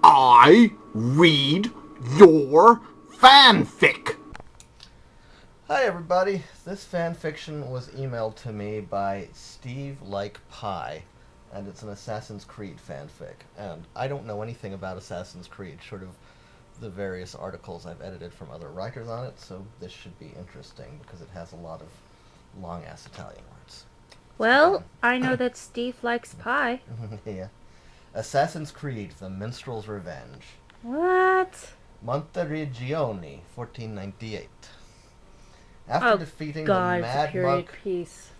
I read your fanfic. Hi everybody, this fan fiction was emailed to me by stevelikepie, and it's an Assassin's Creed fanfic. And I don't know anything about Assassin's Creed, short of the various articles I've edited from other writers on it, so this should be interesting because it has a lot of long-ass Italian words. Well, I know that Steve likes pie. Yeah. Assassin's Creed, The Minstrels' Revenge. What? Monteregione, 1498. After defeating the God, Mad it's a period Monk... piece.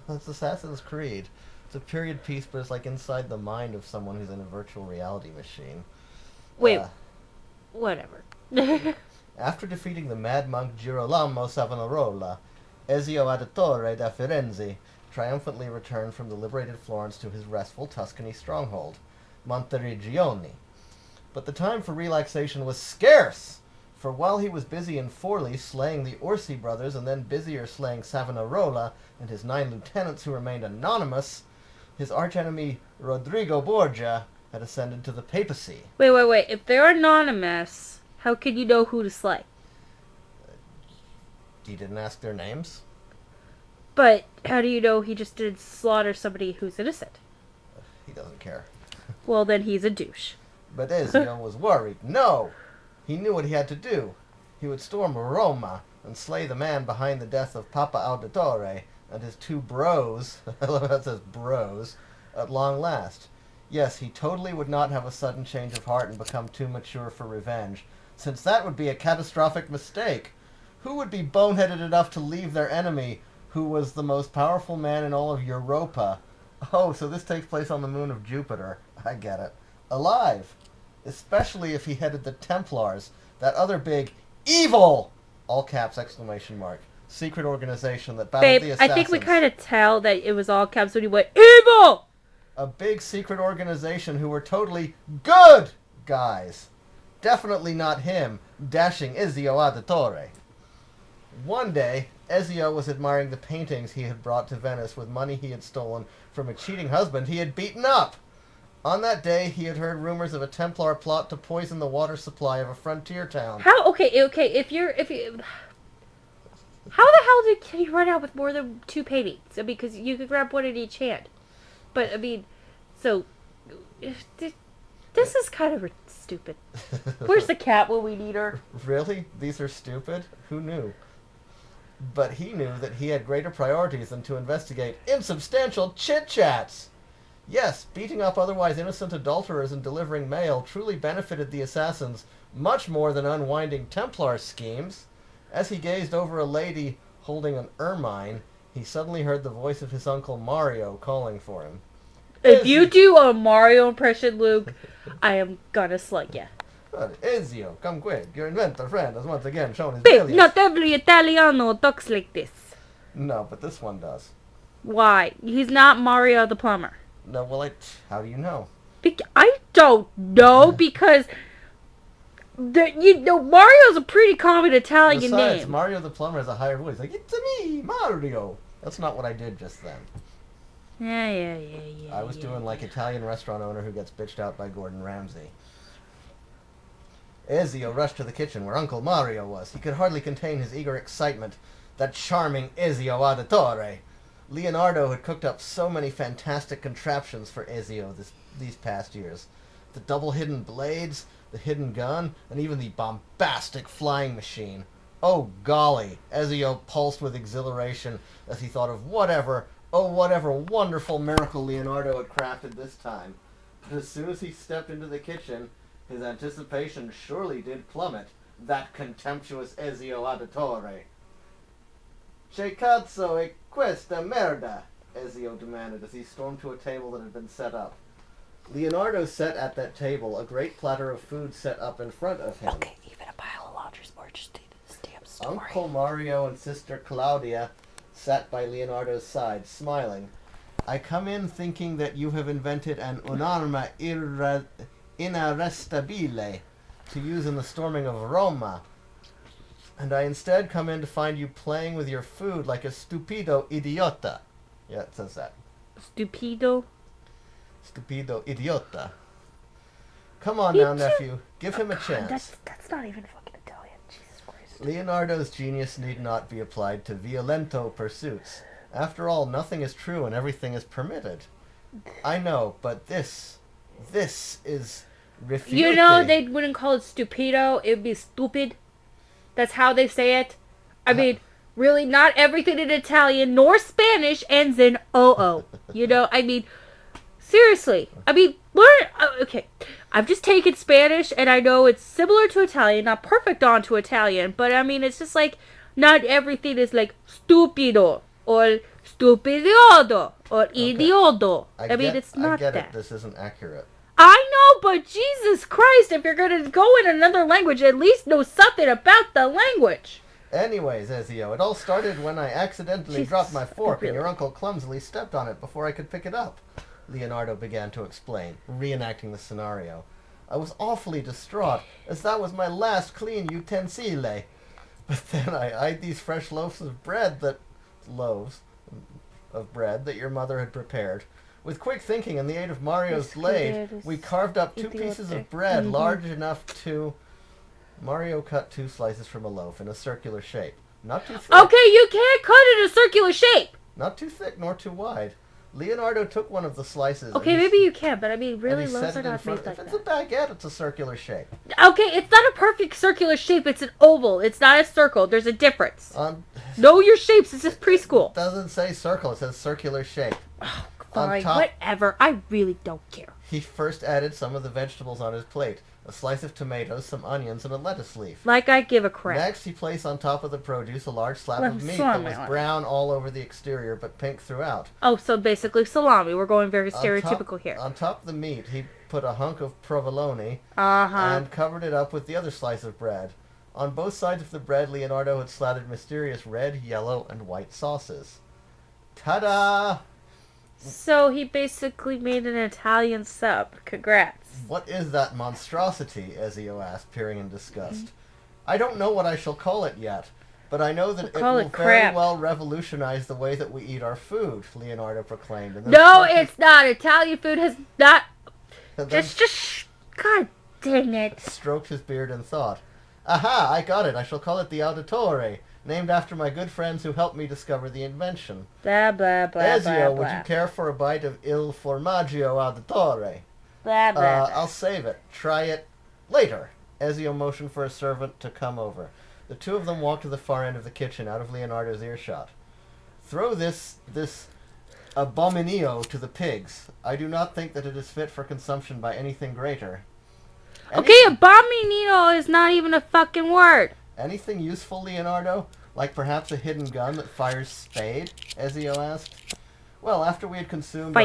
It's Assassin's Creed. It's a period piece, but it's like inside the mind of someone who's in a virtual reality machine. Wait, whatever. After defeating the Mad Monk Girolamo Savonarola, Ezio Auditore da Firenze triumphantly returned from the liberated Florence to his restful Tuscany stronghold, Monteregione. But the time for relaxation was scarce, for while he was busy in Forli slaying the Orsi brothers and then busier slaying Savonarola and his 9 lieutenants who remained anonymous, his archenemy Rodrigo Borgia had ascended to the papacy. Wait. If they're anonymous, how can you know who to slay? He didn't ask their names? But how do you know he just didn't slaughter somebody who's innocent? He doesn't care. Well, then he's a douche. But Ezio was worried. No! He knew what he had to do. He would storm Roma and slay the man behind the death of Papa Auditore and his 2 bros, I love how it says bros, at long last. Yes, he totally would not have a sudden change of heart and become too mature for revenge, since that would be a catastrophic mistake. Who would be boneheaded enough to leave their enemy, who was the most powerful man in all of Europa? Oh, so this takes place on the moon of Jupiter. I get it. Alive! Especially if he headed the Templars, that other big, evil, all caps, exclamation mark, secret organization that battled the assassins. I think we kind of tell that it was all caps when he went, EVIL! A big secret organization who were totally good guys. Definitely not him, dashing Ezio Auditore. One day, Ezio was admiring the paintings he had brought to Venice with money he had stolen from a cheating husband he had beaten up. On that day, he had heard rumors of a Templar plot to poison the water supply of a frontier town. How? Okay, if you... How the hell can you run out with more than 2 paintings? I mean, because you could grab one in each hand. But, I mean, so... This is kind of stupid. Where's the cat when we need her? Really? These are stupid? Who knew? But he knew that he had greater priorities than to investigate insubstantial chit-chats. Yes, beating up otherwise innocent adulterers and delivering mail truly benefited the assassins much more than unwinding Templar schemes. As he gazed over a lady holding an ermine, he suddenly heard the voice of his uncle Mario calling for him. If you do a Mario impression, Luke, I am gonna slug ya. Ezio, come quick. Your inventor friend has once again shown his Babe, brilliance. not every Italiano talks like this. No, but this one does. Why? He's not Mario the plumber. No, well, how do you know? I don't know, because Mario's a pretty common Italian Besides, name. Mario the plumber has a higher voice. Like, it's me, Mario. That's not what I did just then. Yeah. I was doing like Italian restaurant owner who gets bitched out by Gordon Ramsay. Ezio rushed to the kitchen where Uncle Mario was. He could hardly contain his eager excitement. That charming Ezio Auditore. Leonardo had cooked up so many fantastic contraptions for Ezio these past years. The double hidden blades, the hidden gun, and even the bombastic flying machine. Oh golly, Ezio pulsed with exhilaration as he thought of whatever wonderful miracle Leonardo had crafted this time. But as soon as he stepped into the kitchen, his anticipation surely did plummet. That contemptuous Ezio Auditore. Che cazzo è questa merda? Ezio demanded as he stormed to a table that had been set up. Leonardo set at that table, a great platter of food set up in front of him. Okay, even a pile of laundry's more interesting than this damn story. Uncle Mario and Sister Claudia sat by Leonardo's side, smiling. I come in thinking that you have invented an un'arma inarrestabile to use in the storming of Roma. And I instead come in to find you playing with your food like a stupido idiota. Yeah, it says that. Stupido? Stupido idiota. Come on now, nephew. Give him a chance. That's not even fucking Italian. Jesus Christ. Leonardo's genius need not be applied to violento pursuits. After all, nothing is true and everything is permitted. I know, but this is refute. You know, they wouldn't call it stupido. It would be stupid. That's how they say it. I mean, really, not everything in Italian nor Spanish ends in "oo." You know, I mean, seriously. I mean, okay. I've just taken Spanish, and I know it's similar to Italian, not perfect onto Italian, but I mean, it's just like, not everything is like stupido, or stupidioso, or idioto. I mean, it's not that. I get it, this isn't accurate. I know, but Jesus Christ, if you're going to go in another language, at least know something about the language. Anyways, Ezio, it all started when I accidentally dropped my fork and your uncle clumsily stepped on it before I could pick it up. Leonardo began to explain, reenacting the scenario. I was awfully distraught, as that was my last clean utensile. But then I eyed these fresh loaves of bread that your mother had prepared. With quick thinking and the aid of Mario's blade, we carved up 2 pieces of bread large enough to... Mario cut 2 slices from a loaf in a circular shape. Not too thick. Okay, you can't cut it in a circular shape. Not too thick nor too wide. Leonardo took one of the slices. Okay, maybe you can, but I mean, really, loaves are not made like that. If it's a baguette, it's a circular shape. Okay, it's not a perfect circular shape. It's an oval. It's not a circle. There's a difference. Know your shapes. This is preschool. It doesn't say circle. It says circular shape. Oh, fine. Whatever. I really don't care. He first added some of the vegetables on his plate. A slice of tomatoes, some onions, and a lettuce leaf. Like I give a crap. Next, he placed on top of the produce a large slab of meat that was brown all over the exterior, but pink throughout. Oh, so basically salami. We're going very stereotypical here. On top of the meat, he put a hunk of provolone and covered it up with the other slice of bread. On both sides of the bread, Leonardo had slathered mysterious red, yellow, and white sauces. Ta-da! So he basically made an Italian sub. Congrats. What is that monstrosity? Ezio asked, peering in disgust. I don't know what I shall call it yet, but I know that it will very well revolutionize the way that we eat our food, Leonardo proclaimed. No, it's not. Italian food has not... Just... God dang it. Stroked his beard in thought. Aha, I got it. I shall call it the Auditore, named after my good friends who helped me discover the invention. Blah, blah, blah, Ezio, blah, would blah. you care for a bite of Il Formaggio Auditore? Blah, blah, blah. I'll save it. Try it later. Ezio motioned for a servant to come over. The 2 of them walked to the far end of the kitchen, out of Leonardo's earshot. Throw this abominio to the pigs. I do not think that it is fit for consumption by anything greater. Okay, abominio is not even a fucking word. Anything useful, Leonardo? Like perhaps a hidden gun that fires spade? Ezio asked. Well, after we had consumed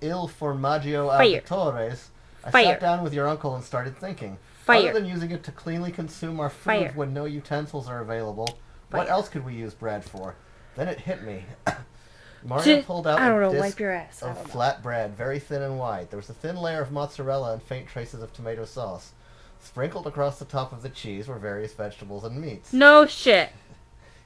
Il Formaggio Auditores, I sat down with your uncle and started thinking. Other than using it to cleanly consume our food when no utensils are available, what else could we use bread for? Then it hit me. Mario pulled out a disc of flat bread, very thin and wide. There was a thin layer of mozzarella and faint traces of tomato sauce. Sprinkled across the top of the cheese were various vegetables and meats. No shit.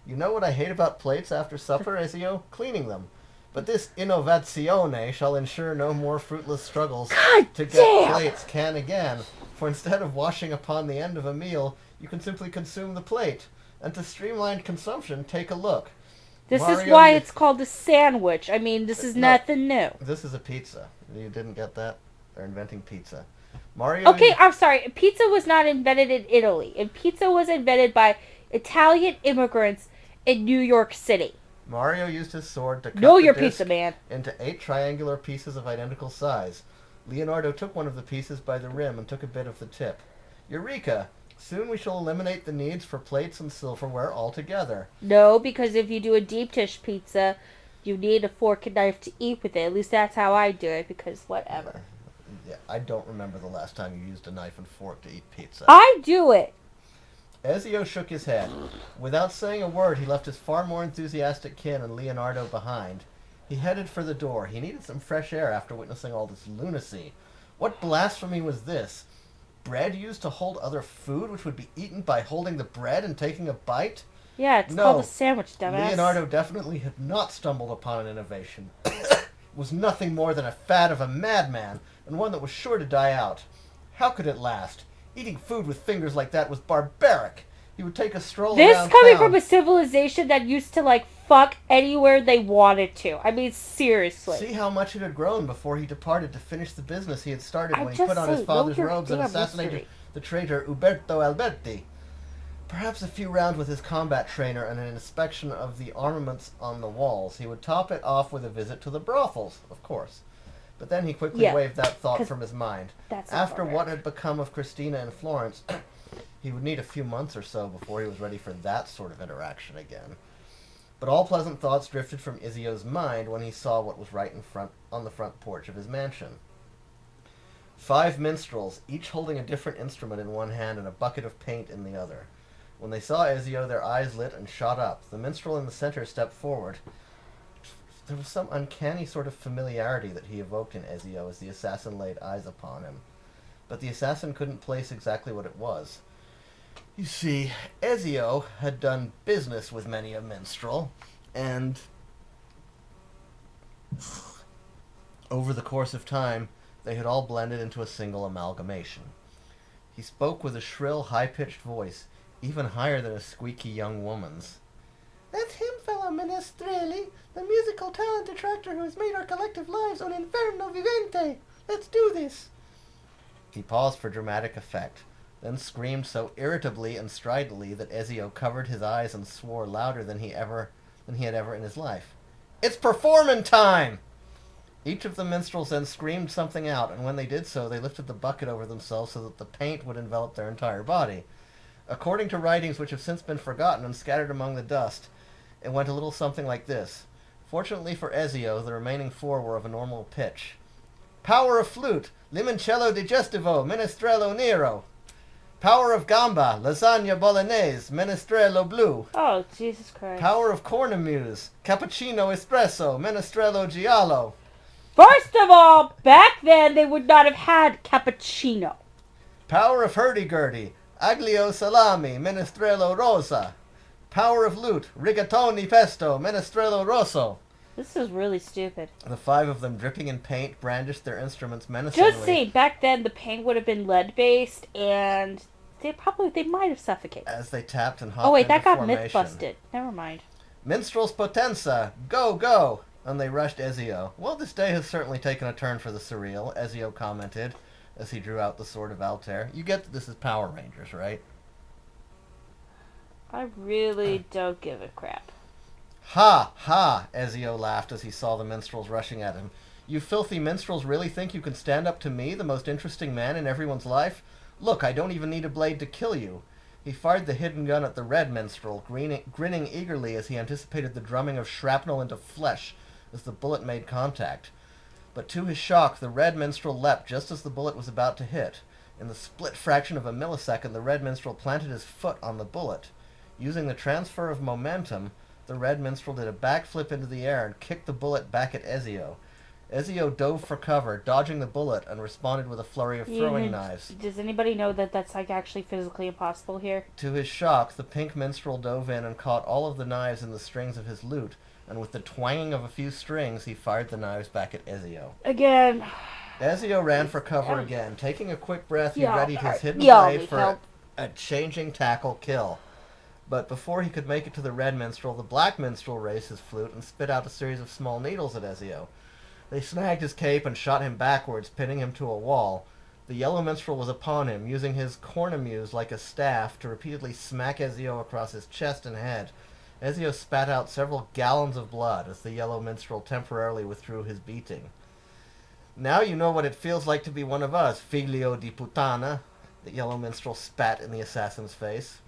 You know what I hate about plates after supper, Ezio? Cleaning them. But this innovazione shall ensure no more fruitless struggles to get plates can again. For instead of washing upon the end of a meal, you can simply consume the plate. And to streamline consumption, take a look. This is why it's called a sandwich. I mean, this is nothing new. This is a pizza. You didn't get that? They're inventing pizza. Mario. Okay, I'm sorry. Pizza was not invented in Italy. And pizza was invented by Italian immigrants in New York City. Mario used his sword to cut the pizza, man. into 8 triangular pieces of identical size. Leonardo took one of the pieces by the rim and took a bit of the tip. Eureka! Soon we shall eliminate the needs for plates and silverware altogether. No, because if you do a deep dish pizza, you need a fork and knife to eat with it. At least that's how I do it, because whatever. Yeah, I don't remember the last time you used a knife and fork to eat pizza. I do it! Ezio shook his head. Without saying a word, he left his far more enthusiastic kin and Leonardo behind. He headed for the door. He needed some fresh air after witnessing all this lunacy. What blasphemy was this? Bread used to hold other food, which would be eaten by holding the bread and taking a bite? Yeah, it's called a sandwich, dumbass. Leonardo definitely had not stumbled upon an innovation. It was nothing more than a fad of a madman, and one that was sure to die out. How could it last? Eating food with fingers like that was barbaric. He would take a stroll This around coming town. from a civilization that used to, like, fuck anywhere they wanted to. I mean, seriously. See how much it had grown before he departed to finish the business he had started I when he just put on his say, father's know your robes and damn assassinated history. the traitor Uberto Alberti. Perhaps a few rounds with his combat trainer and an inspection of the armaments on the walls. He would top it off with a visit to the brothels, of course. But then he quickly Yeah, waved that thought 'cause from his mind. that's After what inappropriate. had become of Christina and Florence, he would need a few months or so before he was ready for that sort of interaction again. But all pleasant thoughts drifted from Izio's mind when he saw what was right in front on the front porch of his mansion. 5 minstrels, each holding a different instrument in one hand and a bucket of paint in the other. When they saw Ezio, their eyes lit and shot up. The minstrel in the center stepped forward. There was some uncanny sort of familiarity that he evoked in Ezio as the assassin laid eyes upon him. But the assassin couldn't place exactly what it was. You see, Ezio had done business with many a minstrel, and over the course of time, they had all blended into a single amalgamation. He spoke with a shrill, high-pitched voice, even higher than a squeaky young woman's. That's him, fellow Minestrelli, the musical talent attractor who has made our collective lives un inferno vivente. Let's do this. He paused for dramatic effect, then screamed so irritably and stridently that Ezio covered his eyes and swore louder than he had ever in his life. It's performing time! Each of the minstrels then screamed something out, and when they did so, they lifted the bucket over themselves so that the paint would envelop their entire body. According to writings which have since been forgotten and scattered among the dust, it went a little something like this. Fortunately for Ezio, the remaining 4 were of a normal pitch. Power of flute, limoncello digestivo, minestrello nero. Power of gamba, lasagna bolognese, minestrello blu. Oh, Jesus Christ. Power of cornemuse, cappuccino espresso, minestrello giallo. First of all, back then they would not have had cappuccino. Power of hurdy-gurdy, aglio salami, minestrello rosa. Power of lute, rigatoni pesto, minestrello rosso. This is really stupid. The 5 of them, dripping in paint, brandished their instruments menacingly. Just see, back then the paint would have been lead-based, and they might have suffocated. As they tapped and hopped Oh wait, into that got formation. myth-busted. Never mind. Minstrels potenza, go, go! And they rushed Ezio. Well, this day has certainly taken a turn for the surreal, Ezio commented, as he drew out the sword of Altair. You get that this is Power Rangers, right? I really don't give a crap. Ha! Ha! Ezio laughed as he saw the minstrels rushing at him. You filthy minstrels really think you can stand up to me, the most interesting man in everyone's life? Look, I don't even need a blade to kill you. He fired the hidden gun at the red minstrel, grinning eagerly as he anticipated the drumming of shrapnel into flesh as the bullet made contact. But to his shock, the red minstrel leapt just as the bullet was about to hit. In the split fraction of a millisecond, the red minstrel planted his foot on the bullet. Using the transfer of momentum, the red minstrel did a backflip into the air and kicked the bullet back at Ezio. Ezio dove for cover, dodging the bullet, and responded with a flurry of throwing knives. Does anybody know that that's like actually physically impossible here? To his shock, the pink minstrel dove in and caught all of the knives in the strings of his lute, and with the twanging of a few strings, he fired the knives back at Ezio. Again. Ezio ran for cover again. Taking a quick breath, he readied his hidden y'all blade need for help. a changing tackle kill. But before he could make it to the red minstrel, the black minstrel raised his flute and spit out a series of small needles at Ezio. They snagged his cape and shot him backwards, pinning him to a wall. The yellow minstrel was upon him, using his cornemuse like a staff to repeatedly smack Ezio across his chest and head. Ezio spat out several gallons of blood as the yellow minstrel temporarily withdrew his beating. Now you know what it feels like to be one of us, figlio di puttana, the yellow minstrel spat in the assassin's face.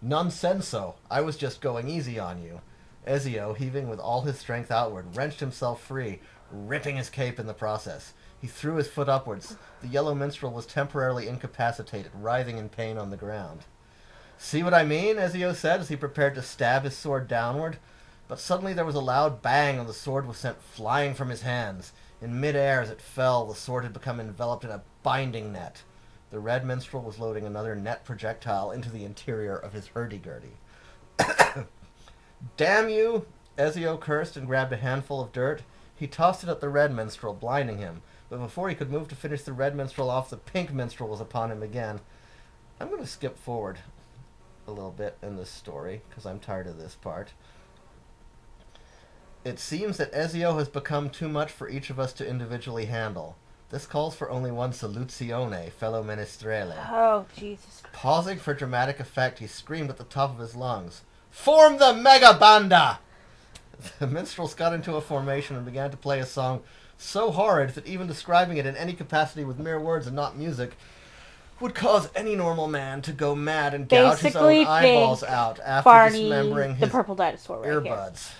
Nonsenso, I was just going easy on you. Ezio, heaving with all his strength outward, wrenched himself free, ripping his cape in the process. He threw his foot upwards. The yellow minstrel was temporarily incapacitated, writhing in pain on the ground. See what I mean? Ezio said as he prepared to stab his sword downward. But suddenly there was a loud bang and the sword was sent flying from his hands. In mid-air as it fell, the sword had become enveloped in a binding net. The red minstrel was loading another net projectile into the interior of his hurdy-gurdy. Damn you! Ezio cursed and grabbed a handful of dirt. He tossed it at the red minstrel, blinding him. but before he could move to finish the red minstrel off, the pink minstrel was upon him again. I'm going to skip forward a little bit in this story, because I'm tired of this part. It seems that Ezio has become too much for each of us to individually handle. This calls for only one soluzione, fellow Minstrels. Oh, Jesus Christ. Pausing for dramatic effect, he screamed at the top of his lungs, "Form the mega banda!" The minstrels got into a formation and began to play a song so horrid that even describing it in any capacity with mere words and not music would cause any normal man to go mad and gouge his own eyeballs out after Barney, dismembering his the purple dinosaur right earbuds.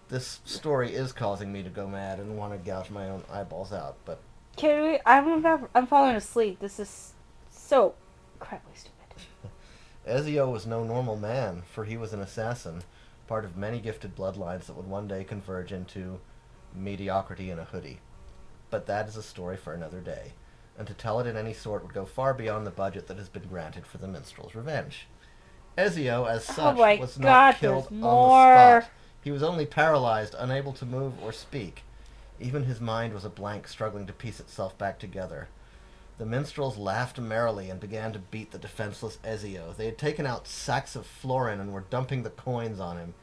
This story is causing me to go mad and want to gouge my own eyeballs out, but... Can we... I'm falling asleep. This is so incredibly stupid. Ezio was no normal man, for he was an assassin, part of many gifted bloodlines that would one day converge into mediocrity in a hoodie. But that is a story for another day, and to tell it in any sort would go far beyond the budget that has been granted for the minstrel's revenge. Ezio, as such, was not killed on the spot. He was only paralyzed, unable to move or speak. Even his mind was a blank, struggling to piece itself back together. The minstrels laughed merrily and began to beat the defenseless Ezio. They had taken out sacks of florin and were dumping the coins on him.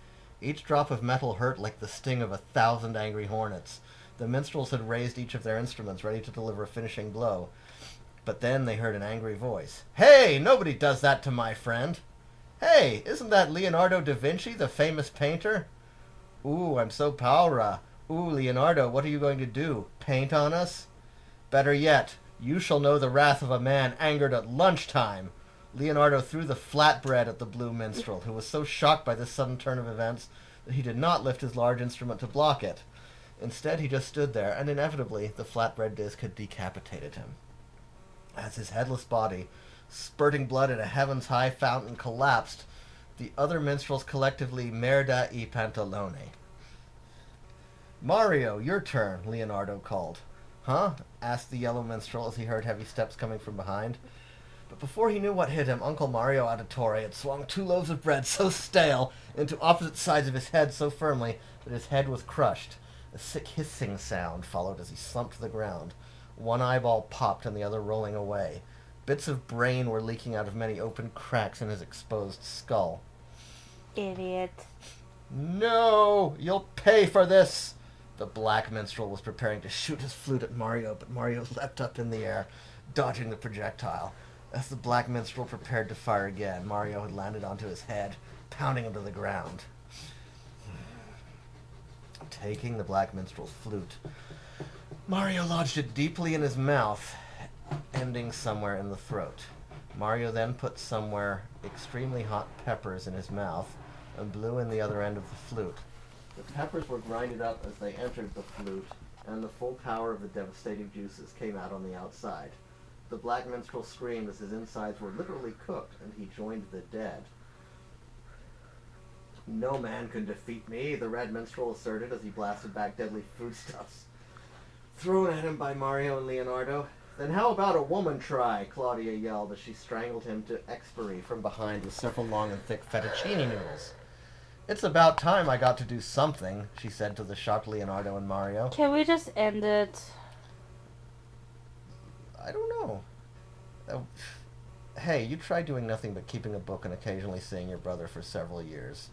Each drop of metal hurt like the sting of 1,000 angry hornets. The minstrels had raised each of their instruments, ready to deliver a finishing blow. But then they heard an angry voice. "Hey, nobody does that to my friend! Hey, isn't that Leonardo da Vinci, the famous painter? Ooh, I'm so paura. Ooh, Leonardo, what are you going to do? Paint on us? Better yet, you shall know the wrath of a man angered at lunchtime." Leonardo threw the flatbread at the blue minstrel, who was so shocked by this sudden turn of events that he did not lift his large instrument to block it. Instead, he just stood there, and inevitably, the flatbread disc had decapitated him. As his headless body, spurting blood in a heavens-high fountain, collapsed, the other minstrels collectively merda I pantalone. "Mario, your turn," Leonardo called. "Huh?" asked the yellow minstrel as he heard heavy steps coming from behind. But before he knew what hit him, Uncle Mario Auditore had swung 2 loaves of bread so stale into opposite sides of his head so firmly that his head was crushed. A sick hissing sound followed as he slumped to the ground. One eyeball popped and the other rolling away. Bits of brain were leaking out of many open cracks in his exposed skull. Idiot. "No! You'll pay for this!" The black minstrel was preparing to shoot his flute at Mario, but Mario leapt up in the air, dodging the projectile. As the black minstrel prepared to fire again, Mario had landed onto his head, pounding him to the ground. Taking the black minstrel's flute, Mario lodged it deeply in his mouth, ending somewhere in the throat. Mario then put somewhere extremely hot peppers in his mouth and blew in the other end of the flute. The peppers were grinded up as they entered the flute, and the full power of the devastating juices came out on the outside. The black minstrel screamed as his insides were literally cooked, and he joined the dead. "No man can defeat me," the red minstrel asserted as he blasted back deadly foodstuffs thrown at him by Mario and Leonardo. "Then how about a woman try?" Claudia yelled as she strangled him to expiry from behind with several long and thick fettuccine noodles. "It's about time I got to do something," she said to the shocked Leonardo and Mario. Can we just end it? I don't know. Hey, you tried doing nothing but keeping a book and occasionally seeing your brother for several years.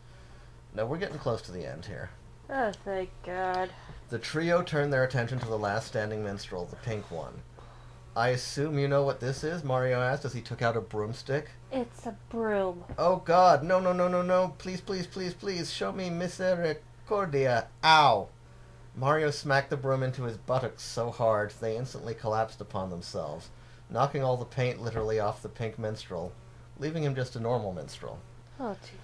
No, we're getting close to the end here. Oh, thank God. The trio turned their attention to the last standing minstrel, the pink one. "I assume you know what this is?" Mario asked as he took out a broomstick. It's a broom. "Oh God, no. Please, show me misericordia. Ow!" Mario smacked the broom into his buttocks so hard they instantly collapsed upon themselves, knocking all the paint literally off the pink minstrel, leaving him just a normal minstrel. Oh, Jesus.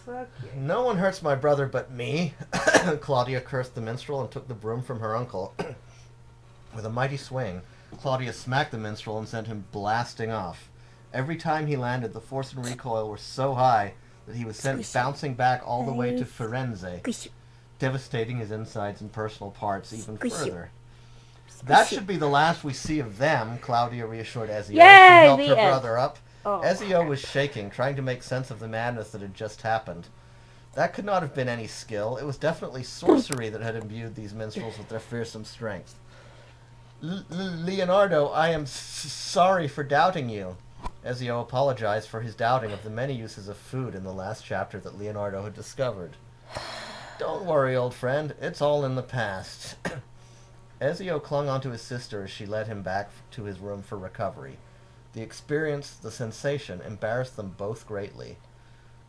Okay. "No one hurts my brother but me," Claudia cursed the minstrel and took the broom from her uncle. With a mighty swing, Claudia smacked the minstrel and sent him blasting off. Every time he landed, the force and recoil were so high that he was sent bouncing back all the way to Firenze, devastating his insides and personal parts even further. "That should be the last we see of them," Claudia reassured Ezio. She helped her brother up. Oh, Ezio was shaking, trying to make sense of the madness that had just happened. That could not have been any skill. It was definitely sorcery that had imbued these minstrels with their fearsome strength. Leonardo, I am sorry for doubting you. Ezio apologized for his doubting of the many uses of food in the last chapter that Leonardo had discovered. Don't worry, old friend. It's all in the past. Ezio clung onto his sister as she led him back to his room for recovery. The experience, the sensation, embarrassed them both greatly.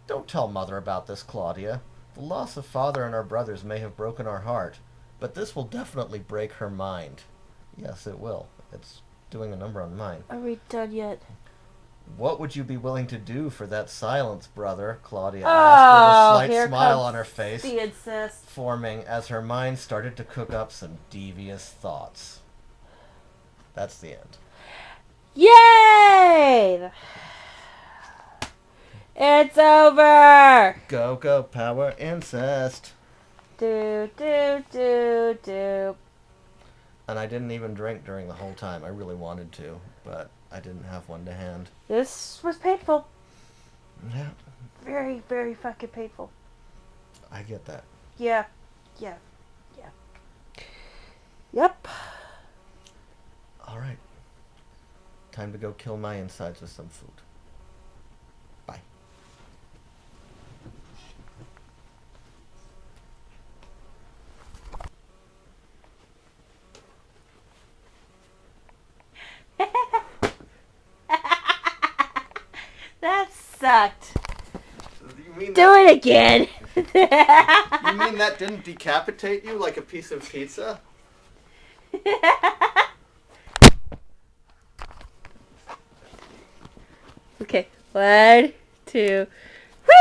Don't tell Mother about this, Claudia. The loss of Father and our brothers may have broken our heart, but this will definitely break her mind. Yes, it will. It's doing a number on mine. Are we done yet? What would you be willing to do for that silence, brother? Claudia asked with a slight smile on her face, the incest forming as her mind started to cook up some devious thoughts. That's the end. Yay! It's over! Go, go, power, incest. Do, do, do, do. And I didn't even drink during the whole time. I really wanted to, but I didn't have one to hand. This was painful. Yeah, Very, very fucking painful. I get that. Yeah. Yeah. Yeah. Yep. All right. Time to go kill my insides with some food. Bye. That sucked. You mean Do it again. You mean that didn't decapitate you like a piece of pizza? Okay. 1, 2, 3.